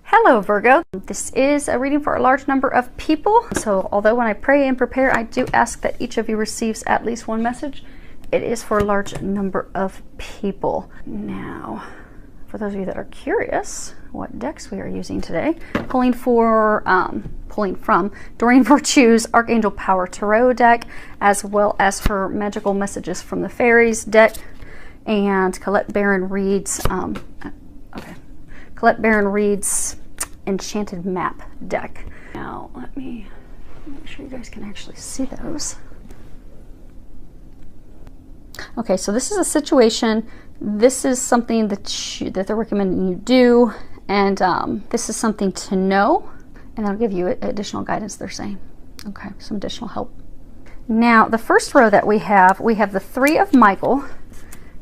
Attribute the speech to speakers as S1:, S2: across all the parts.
S1: Hello Virgo, this is a reading for a large number of people. So although when I pray and prepare, I do ask that each of you receives at least one message, it is for a large number of people. Now, for those of you that are curious what decks we are using today, pulling from Doreen Virtue's Archangel Power Tarot deck, as well as her Magical Messages from the Fairies deck, and Colette Baron Reed's Enchanted Map deck. Now let me make sure you guys can actually see those. Okay, so this is a situation. This is something that they're recommending you do, and this is something to know, and I'll give you additional guidance, they're saying. Okay, some additional help. Now, the first row that we have the Three of Michael,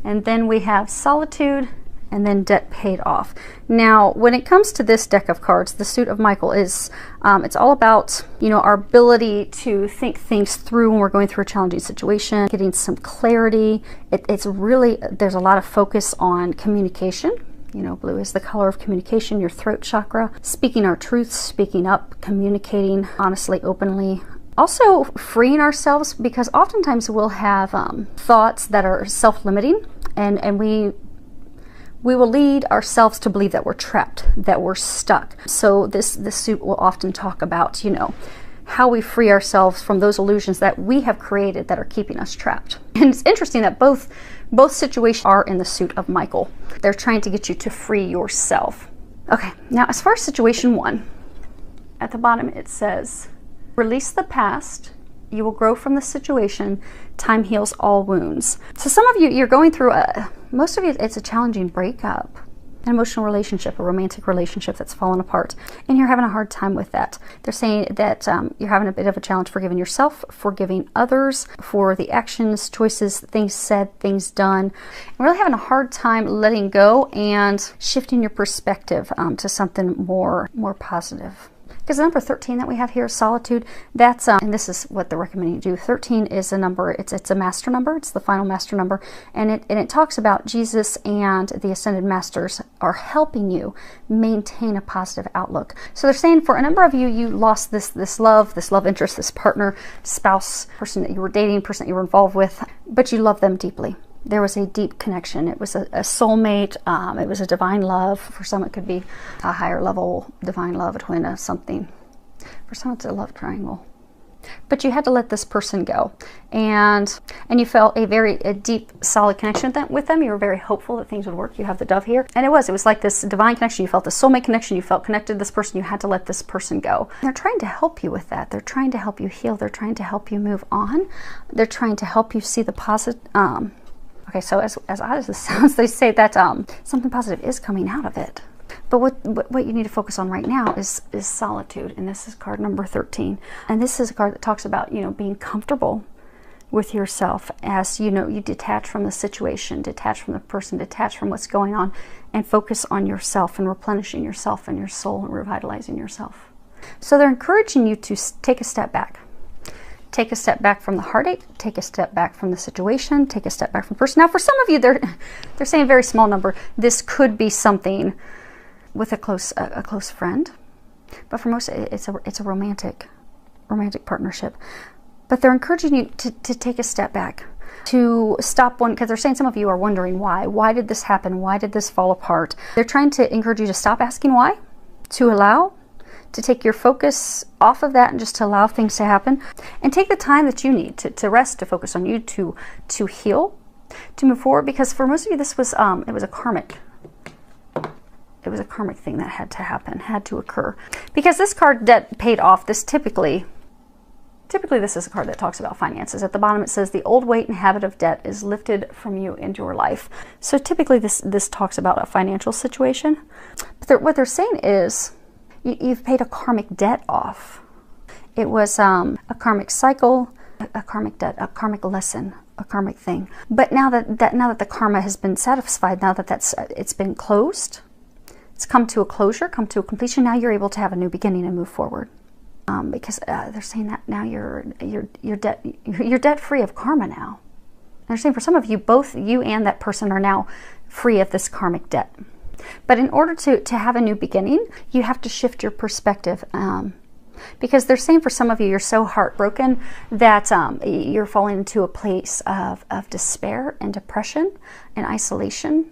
S1: and then we have Solitude, and then Debt Paid Off. Now, when it comes to this deck of cards, the Suit of Michael is, it's all about, our ability to think things through when we're going through a challenging situation, getting some clarity. It's really, there's a lot of focus on communication. Blue is the color of communication, your throat chakra, speaking our truths, speaking up, communicating honestly, openly. Also freeing ourselves, because oftentimes we'll have thoughts that are self-limiting, and we will lead ourselves to believe that we're trapped, that we're stuck. So this suit will often talk about, how we free ourselves from those illusions that we have created that are keeping us trapped. And it's interesting that both situations are in the Suit of Michael. They're trying to get you to free yourself. Okay, now as far as situation one, at the bottom it says, release the past, you will grow from the situation, time heals all wounds. So some of you, you're going through most of you, it's a challenging breakup, an emotional relationship, a romantic relationship that's fallen apart, and you're having a hard time with that. They're saying that you're having a bit of a challenge forgiving yourself, forgiving others for the actions, choices, things said, things done, and really having a hard time letting go and shifting your perspective to something more positive. Because the number 13 that we have here, Solitude, that's, and this is what they're recommending you do. 13 is a number, it's a master number, it's the final master number, and it talks about Jesus and the Ascended Masters are helping you maintain a positive outlook. So they're saying for a number of you, you lost this love interest, this partner, spouse, person that you were dating, person that you were involved with, but you love them deeply. There was a deep connection. It was a soulmate. It was a divine love. For some, it could be a higher level divine love, a twin, something. For some, it's a love triangle. But you had to let this person go, and you felt a deep, solid connection with them. You were very hopeful that things would work. You have the Dove here, and it was like this divine connection. You felt the soulmate connection. You felt connected to this person. You had to let this person go. And they're trying to help you with that. They're trying to help you heal. They're trying to help you move on. They're trying to help you see the positive. Okay, so as odd as this sounds, they say that something positive is coming out of it. But what you need to focus on right now is solitude, and this is card number 13. And this is a card that talks about, being comfortable with yourself as, you detach from the situation, detach from the person, detach from what's going on, and focus on yourself and replenishing yourself and your soul and revitalizing yourself. So they're encouraging you to take a step back. Take a step back from the heartache, take a step back from the situation, take a step back from the person. Now, for some of you, they're saying a very small number. This could be something with a close friend, but for most, it's a romantic partnership. But they're encouraging you to take a step back, to stop one, because they're saying some of you are wondering why. Why did this happen? Why did this fall apart? They're trying to encourage you to stop asking why, to take your focus off of that and just to allow things to happen, and take the time that you need to rest, to focus on you, to heal, to move forward. Because for most of you, this was it was a karmic thing that had to happen, had to occur. Because this card, Debt Paid Off, this typically this is a card that talks about finances. At the bottom it says the old weight and habit of debt is lifted from you into your life. So typically this talks about a financial situation. But what they're saying is, you've paid a karmic debt off. It was a karmic cycle, a karmic debt, a karmic lesson, a karmic thing. But now that the karma has been satisfied, now that it's been closed, it's come to a closure, come to a completion. Now you're able to have a new beginning and move forward. Because they're saying that now you're debt free of karma now. And they're saying for some of you, both you and that person are now free of this karmic debt. But in order to have a new beginning, you have to shift your perspective. Because they're saying for some of you, you're so heartbroken that you're falling into a place of despair and depression and isolation.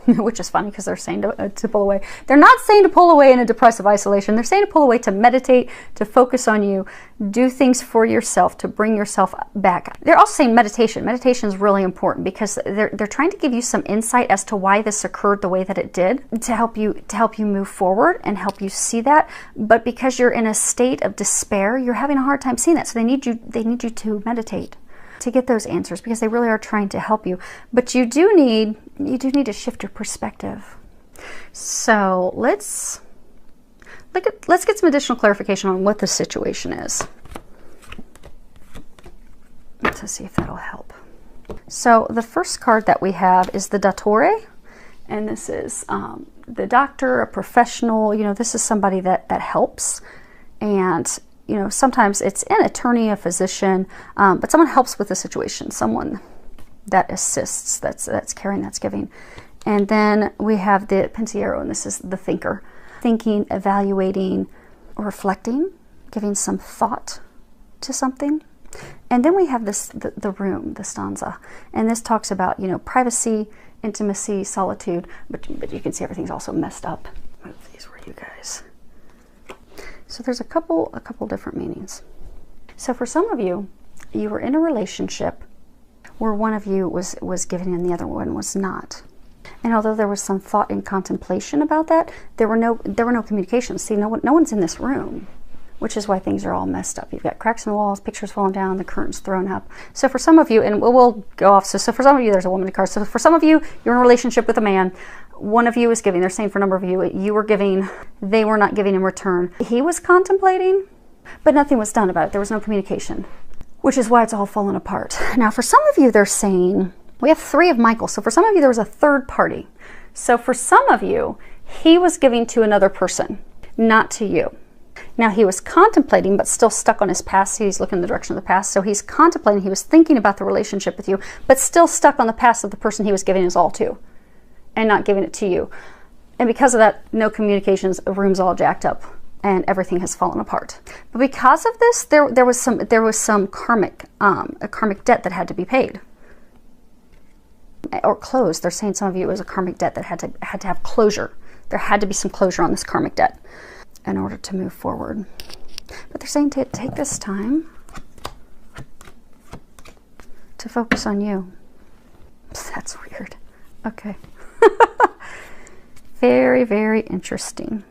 S1: Which is funny because they're saying to pull away. They're not saying to pull away in a depressive isolation. They're saying to pull away, to meditate, to focus on you, do things for yourself, to bring yourself back. They're also saying meditation. Meditation is really important because they're trying to give you some insight as to why this occurred the way that it did, to help you move forward and help you see that. But because you're in a state of despair, you're having a hard time seeing that. So they need you to meditate to get those answers, because they really are trying to help you. But you do need to shift your perspective. So let's get some additional clarification on what the situation is. Let's see if that'll help. So the first card that we have is the Dottore, and this is the doctor, a professional. You know, this is somebody that helps, and you know, sometimes it's an attorney, a physician, but someone helps with the situation, someone that assists, that's caring, that's giving. And then we have the Pensiero, and this is the thinker, thinking, evaluating, reflecting, giving some thought to something. And then we have this, the room, the stanza, and this talks about, you know, privacy, intimacy, solitude, but you can see everything's also messed up. Move these for you guys. So there's a couple different meanings. So for some of you, you were in a relationship where one of you was giving and the other one was not. And although there was some thought and contemplation about that, there were no communications. See, no one's in this room, which is why things are all messed up. You've got cracks in the walls, pictures falling down, the curtains thrown up. So for some of you, and we'll go off. So for some of you, there's a woman in card. So for some of you, you're in a relationship with a man. One of you is giving. They're saying for a number of you, you were giving, they were not giving in return. He was contemplating, but nothing was done about it. There was no communication, which is why it's all fallen apart. Now, for some of you, they're saying, we have 3 of Michael. So for some of you, there was a third party. So for some of you, he was giving to another person, not to you. Now, he was contemplating, but still stuck on his past. He's looking in the direction of the past. So he's contemplating, he was thinking about the relationship with you, but still stuck on the past of the person he was giving his all to, and not giving it to you. And because of that, no communications, the room's all jacked up, and everything has fallen apart. But because of this, there was some karmic, a karmic debt that had to be paid. Or closed. They're saying some of you it was a karmic debt that had to have closure. There had to be some closure on this karmic debt in order to move forward. But they're saying to take this time to focus on you. That's weird. Okay. Very, very interesting.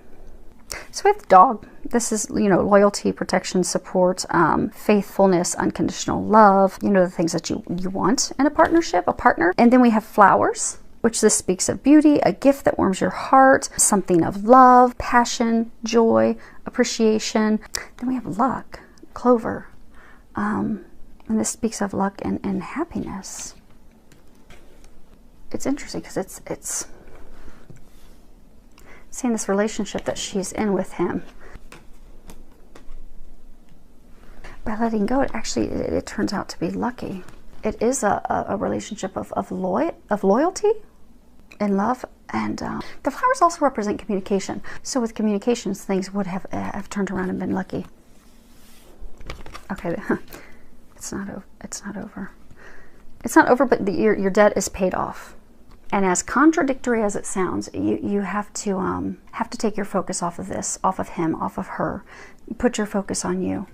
S1: So with dog, this is, you know, loyalty, protection, support, faithfulness, unconditional love, you know, the things that you want in a partnership, a partner. And then we have flowers, which this speaks of beauty, a gift that warms your heart, something of love, passion, joy, appreciation. Then we have luck, clover, and this speaks of luck and happiness. It's interesting because it's seeing this relationship that she's in with him. By letting go, it turns out to be lucky. It is a relationship of loyalty and love, and the flowers also represent communication. So with communications, things would have turned around and been lucky. Okay, it's not over. It's not over. It's not over, but your debt is paid off. And as contradictory as it sounds, you have to take your focus off of this, off of him, off of her. Put your focus on you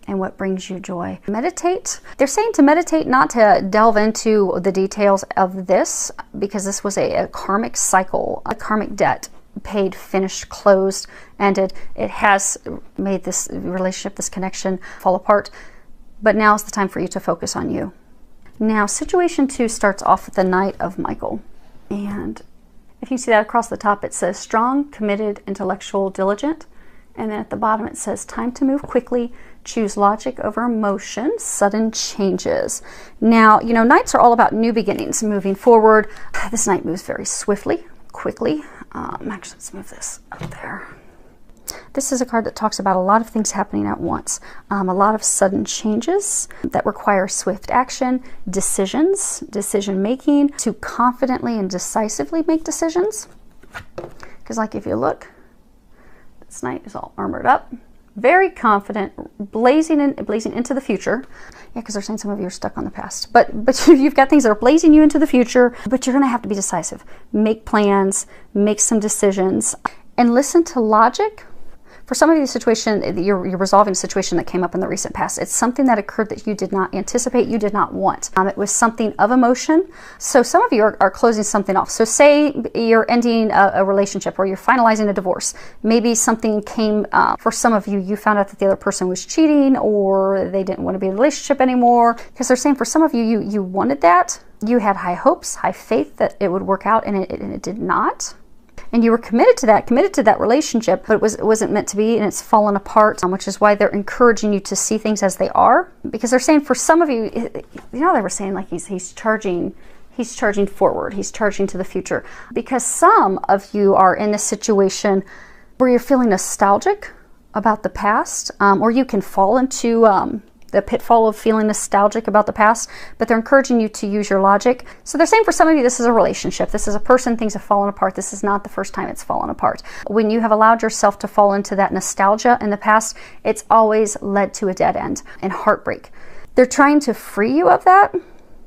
S1: and what brings you joy. Meditate. They're saying to meditate, not to delve into the details of this, because this was a karmic cycle, a karmic debt, paid, finished, closed, ended. It has made this relationship, this connection fall apart. But now is the time for you to focus on you. Now, situation 2 starts off with the Knight of Michael. And if you see that across the top, it says strong, committed, intellectual, diligent. And then at the bottom, it says time to move quickly, choose logic over emotion, sudden changes. Now, you know, Knights are all about new beginnings, moving forward. This Knight moves very swiftly, quickly. Actually, let's move this up there. This is a card that talks about a lot of things happening at once. A lot of sudden changes that require swift action, decisions, decision making, to confidently and decisively make decisions. Because like if you look, this knight is all armored up, very confident, blazing into the future. Yeah, because they're saying some of you are stuck on the past. But you've got things that are blazing you into the future, but you're going to have to be decisive. Make plans, make some decisions, and listen to logic. For some of you, the situation, you're resolving a situation that came up in the recent past. It's something that occurred that you did not anticipate, you did not want. It was something of emotion. So some of you are closing something off. So say you're ending a relationship or you're finalizing a divorce. Maybe something came, for some of you, you found out that the other person was cheating or they didn't want to be in a relationship anymore. Because they're saying for some of you, you wanted that. You had high hopes, high faith that it would work out, and it did not. And you were committed to that relationship, but it wasn't meant to be, and it's fallen apart, which is why they're encouraging you to see things as they are. Because they're saying for some of you, you know, they were saying like he's charging forward, he's charging to the future. Because some of you are in a situation where you're feeling nostalgic about the past, or you can fall into the pitfall of feeling nostalgic about the past, but they're encouraging you to use your logic. So they're saying for some of you, this is a relationship. This is a person, things have fallen apart. This is not the first time it's fallen apart. When you have allowed yourself to fall into that nostalgia in the past, it's always led to a dead end and heartbreak. They're trying to free you of that.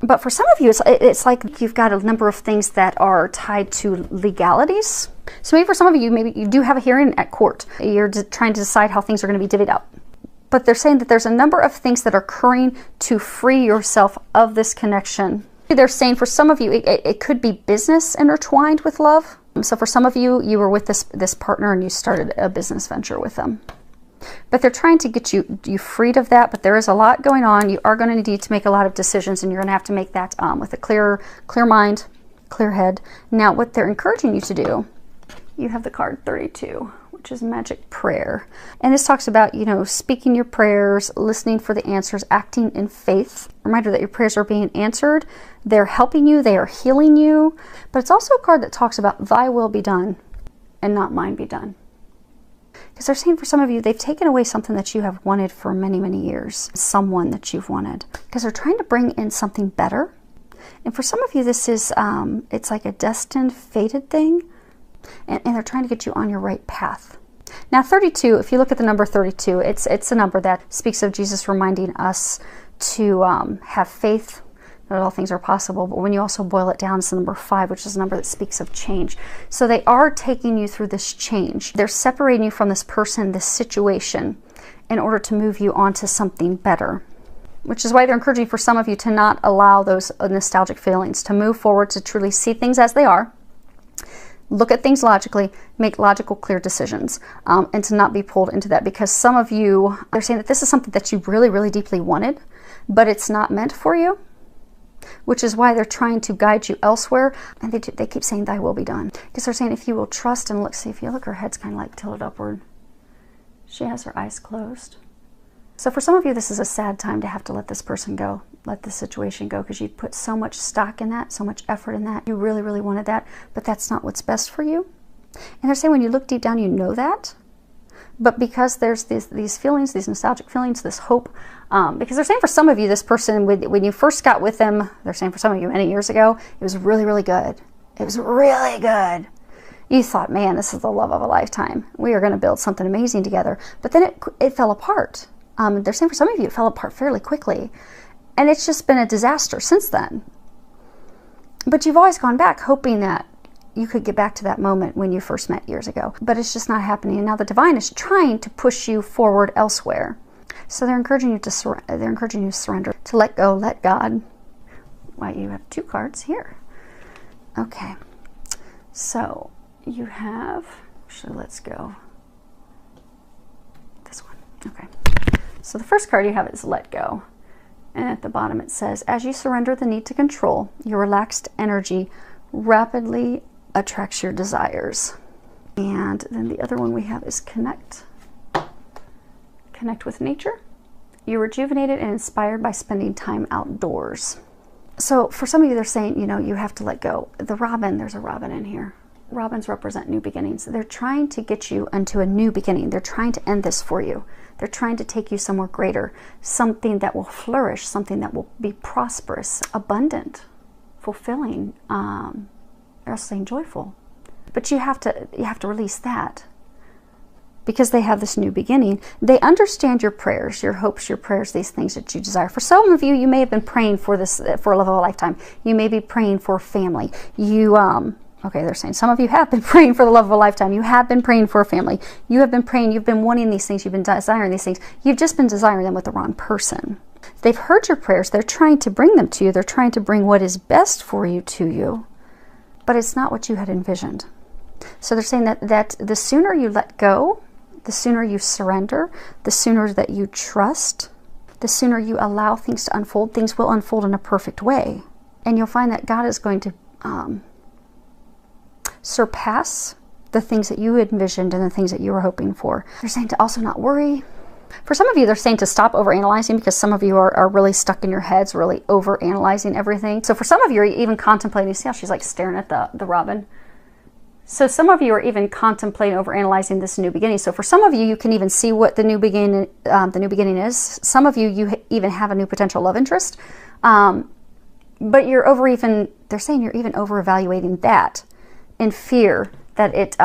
S1: But for some of you, it's like you've got a number of things that are tied to legalities. So maybe for some of you, maybe you do have a hearing at court. You're trying to decide how things are going to be divvied up. But they're saying that there's a number of things that are occurring to free yourself of this connection. They're saying for some of you, it could be business intertwined with love. So for some of you, you were with this partner and you started a business venture with them. But they're trying to get you freed of that, but there is a lot going on. You are going to need to make a lot of decisions, and you're going to have to make that with a clear mind, clear head. Now, what they're encouraging you to do, you have the card 32. Which is magic prayer. And this talks about, you know, speaking your prayers, listening for the answers, acting in faith. Reminder that your prayers are being answered. They're helping you. They are healing you. But it's also a card that talks about thy will be done and not mine be done. Because they're saying for some of you, they've taken away something that you have wanted for many, many years. Someone that you've wanted. Because they're trying to bring in something better. And for some of you, this is, it's like a destined, fated thing. And they're trying to get you on your right path. Now 32, if you look at the number 32, it's a number that speaks of Jesus reminding us to have faith that all things are possible. But when you also boil it down, it's the number 5, which is a number that speaks of change. So they are taking you through this change. They're separating you from this person, this situation, in order to move you on to something better. Which is why they're encouraging for some of you to not allow those nostalgic feelings, to move forward, to truly see things as they are. Look at things logically, make logical, clear decisions, and to not be pulled into that. Because some of you, they're saying that this is something that you really, really deeply wanted, but it's not meant for you, which is why they're trying to guide you elsewhere. And they keep saying, thy will be done. Because they're saying if you will trust and look, see, if you look, her head's kind of like tilted upward. She has her eyes closed. So for some of you, this is a sad time to have to let this person go, let this situation go, because you put so much stock in that, so much effort in that. You really, really wanted that, but that's not what's best for you. And they're saying when you look deep down, you know that. But because there's these feelings, these nostalgic feelings, this hope, because they're saying for some of you, this person, when you first got with them, they're saying for some of you many years ago, it was really, really good. It was really good. You thought, man, this is the love of a lifetime. We are going to build something amazing together. But then it fell apart. They're saying for some of you, it fell apart fairly quickly. And it's just been a disaster since then. But you've always gone back hoping that you could get back to that moment when you first met years ago. But it's just not happening. And now the divine is trying to push you forward elsewhere. So they're encouraging you to surrender, to let go, let God. Why, you have 2 cards here. Okay. So you have, actually, let's go. This one. Okay. So the first card you have is let go. And at the bottom it says, as you surrender the need to control, your relaxed energy rapidly attracts your desires. And then the other one we have is connect. Connect with nature. You're rejuvenated and inspired by spending time outdoors. So for some of you, they're saying, you know, you have to let go. The robin, there's a robin in here. Robins represent new beginnings. They're trying to get you into a new beginning. They're trying to end this for you. They're trying to take you somewhere greater, something that will flourish, something that will be prosperous, abundant, fulfilling, they're saying joyful. But you have to release that, because they have this new beginning. They understand your prayers, your hopes, your prayers, these things that you desire. For some of you, you may have been praying for this, for a love of a lifetime. You may be praying for family. You, okay, they're saying some of you have been praying for the love of a lifetime. You have been praying for a family. You have been praying, you've been wanting these things, you've been desiring these things. You've just been desiring them with the wrong person. They've heard your prayers. They're trying to bring them to you. They're trying to bring what is best for you to you. But it's not what you had envisioned. So they're saying that the sooner you let go, the sooner you surrender, the sooner that you trust, the sooner you allow things to unfold, things will unfold in a perfect way. And you'll find that God is going to surpass the things that you envisioned and the things that you were hoping for. They're saying to also not worry. For some of you, they're saying to stop overanalyzing, because some of you are really stuck in your heads, really overanalyzing everything. So for some of you, are even contemplating, see how she's like staring at the robin? So some of you are even contemplating overanalyzing this new beginning. So for some of you, you can even see what the new beginning is. Some of you, you even have a new potential love interest. But they're saying you're even over evaluating that in fear that it,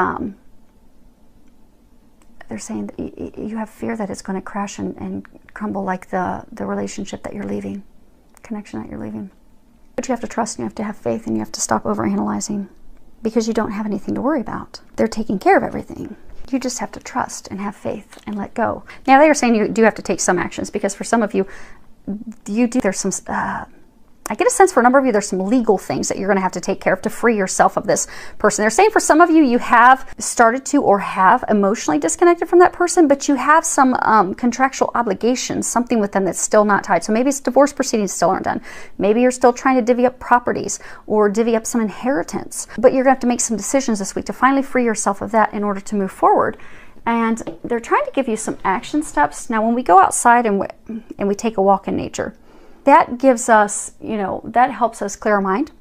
S1: they're saying that you have fear that it's going to crash and crumble, like the relationship that you're leaving, connection that you're leaving. But you have to trust, and you have to have faith, and you have to stop overanalyzing, because you don't have anything to worry about. They're taking care of everything. You just have to trust and have faith and let go. Now, they are saying you do have to take some actions, because for some of you, there's some, I get a sense for a number of you, there's some legal things that you're going to have to take care of to free yourself of this person. They're saying for some of you, you have started to or have emotionally disconnected from that person, but you have some contractual obligations, something with them that's still not tied. So maybe it's divorce proceedings still aren't done. Maybe you're still trying to divvy up properties or divvy up some inheritance. But you're going to have to make some decisions this week to finally free yourself of that in order to move forward. And they're trying to give you some action steps. Now, when we go outside and we take a walk in nature, that gives us, that helps us clear our mind.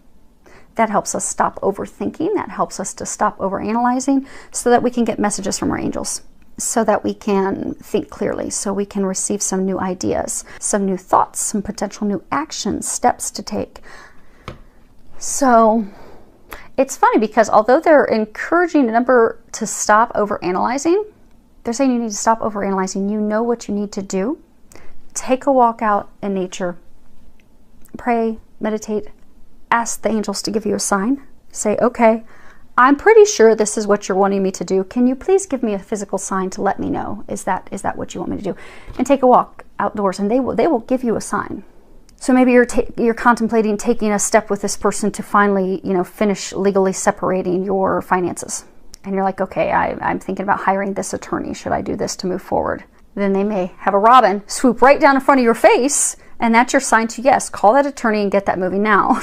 S1: That helps us stop overthinking. That helps us to stop overanalyzing, so that we can get messages from our angels, so that we can think clearly, so we can receive some new ideas, some new thoughts, some potential new actions, steps to take. So it's funny, because although they're encouraging a number to stop overanalyzing, they're saying you need to stop overanalyzing. You know what you need to do. Take a walk out in nature. Pray, meditate, ask the angels to give you a sign. Say, okay, I'm pretty sure this is what you're wanting me to do. Can you please give me a physical sign to let me know? Is that what you want me to do? And take a walk outdoors, and they will give you a sign. So maybe you're contemplating taking a step with this person to finally, finish legally separating your finances. And you're like, okay, I'm thinking about hiring this attorney. Should I do this to move forward? Then they may have a robin swoop right down in front of your face, and that's your sign to, yes, call that attorney and get that moving now.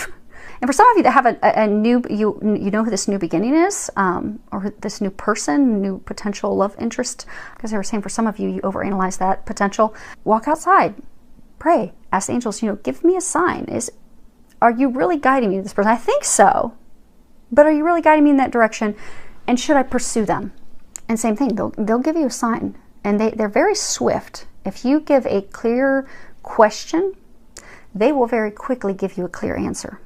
S1: And for some of you that have a new, you know who this new beginning is, or this new person, new potential love interest, because they were saying for some of you, you overanalyze that potential. Walk outside, pray, ask the angels, give me a sign. Are you really guiding me to this person? I think so, but are you really guiding me in that direction? And should I pursue them? And same thing, they'll give you a sign. And they're very swift. If you give a clear question, they will very quickly give you a clear answer.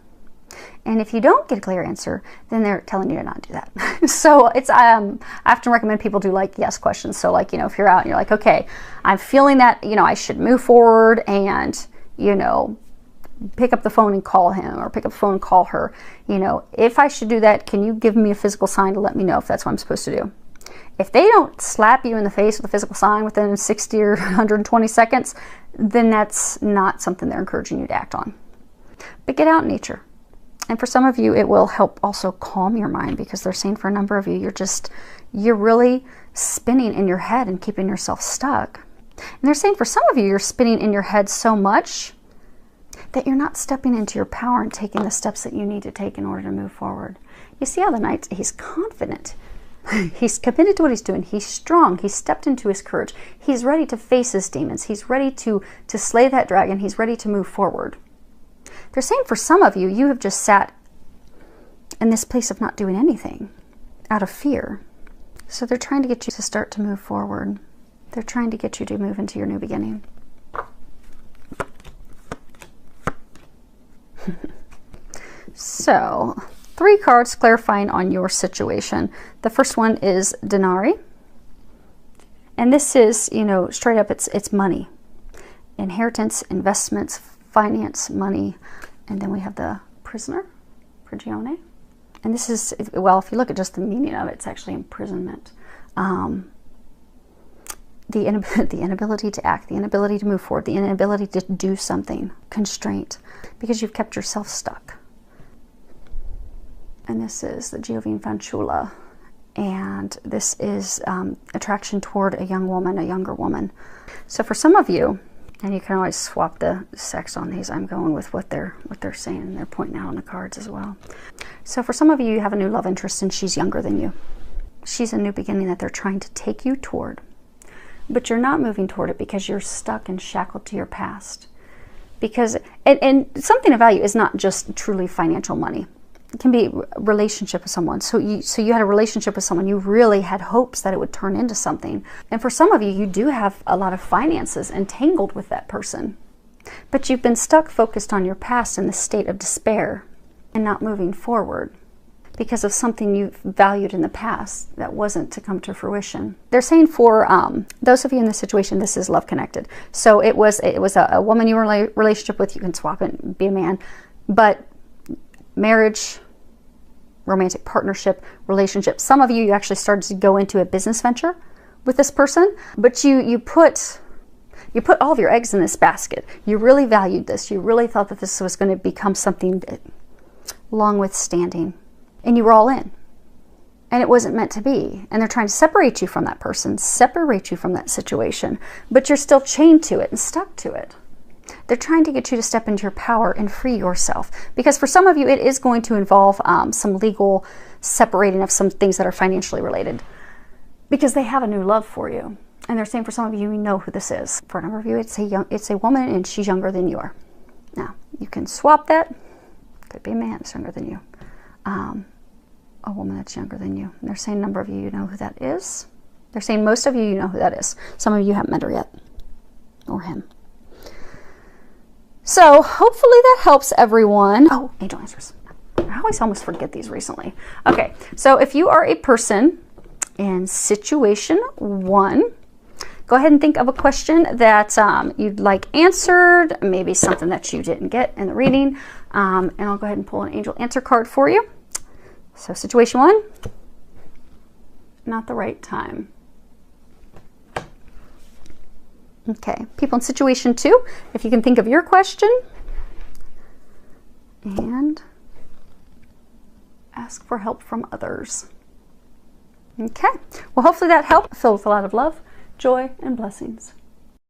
S1: And if you don't get a clear answer, then they're telling you to not do that. So it's I often recommend people do like yes questions. So like, if you're out and you're like, okay, I'm feeling that, I should move forward and, pick up the phone and call him, or pick up the phone and call her. If I should do that, can you give me a physical sign to let me know if that's what I'm supposed to do? If they don't slap you in the face with a physical sign within 60 or 120 seconds, then that's not something they're encouraging you to act on. But get out in nature. And for some of you, it will help also calm your mind, because they're saying for a number of you, you're really spinning in your head and keeping yourself stuck. And they're saying for some of you, you're spinning in your head so much that you're not stepping into your power and taking the steps that you need to take in order to move forward. You see how the Knight, he's confident. He's committed to what he's doing. He's strong. He's stepped into his courage. He's ready to face his demons. He's ready to slay that dragon. He's ready to move forward. They're saying for some of you, you have just sat in this place of not doing anything out of fear. So they're trying to get you to start to move forward. They're trying to get you to move into your new beginning. So 3 cards clarifying on your situation. The first one is Denari. And this is, you know, straight up, it's money. Inheritance, investments, finance, money. And then we have the Prisoner, Prigione. And this is, well, if you look at just the meaning of it, it's actually imprisonment. The inability to act, the inability to move forward, the inability to do something, constraint, because you've kept yourself stuck. And this is the Giovine Fanciulla. And this is attraction toward a young woman, a younger woman. So for some of you, and you can always swap the sex on these, I'm going with what they're saying, and they're pointing out on the cards as well. So for some of you, you have a new love interest and she's younger than you. She's a new beginning that they're trying to take you toward. But you're not moving toward it because you're stuck and shackled to your past. Because, and something of value is not just truly financial money. It can be a relationship with someone. So you had a relationship with someone. You really had hopes that it would turn into something. And for some of you, you do have a lot of finances entangled with that person. But you've been stuck focused on your past in the state of despair and not moving forward because of something you valued in the past that wasn't to come to fruition. They're saying for those of you in this situation, this is love connected. So it was a woman you were in a relationship with. You can swap it and be a man. But marriage, romantic partnership, relationship. Some of you actually started to go into a business venture with this person, but you put all of your eggs in this basket. You really valued this. You really thought that this was going to become something long withstanding, and you were all in. And it wasn't meant to be. And they're trying to separate you from that person, separate you from that situation, but you're still chained to it and stuck to it. They're trying to get you to step into your power and free yourself. Because for some of you, it is going to involve some legal separating of some things that are financially related. Because they have a new love for you. And they're saying for some of you, you know who this is. For a number of you, it's a woman and she's younger than you are. Now, you can swap that. Could be a man that's younger than you. A woman that's younger than you. And they're saying a number of you know who that is. They're saying most of you know who that is. Some of you haven't met her yet. Or him. So hopefully that helps everyone. Oh, angel answers. I almost forget these recently. Okay, so if you are a person in situation 1, go ahead and think of a question that you'd like answered, maybe something that you didn't get in the reading, and I'll go ahead and pull an angel answer card for you. So situation 1, not the right time. Okay, people in situation 2, if you can think of your question and ask for help from others. Okay, well, hopefully that helped. Filled with a lot of love, joy, and blessings.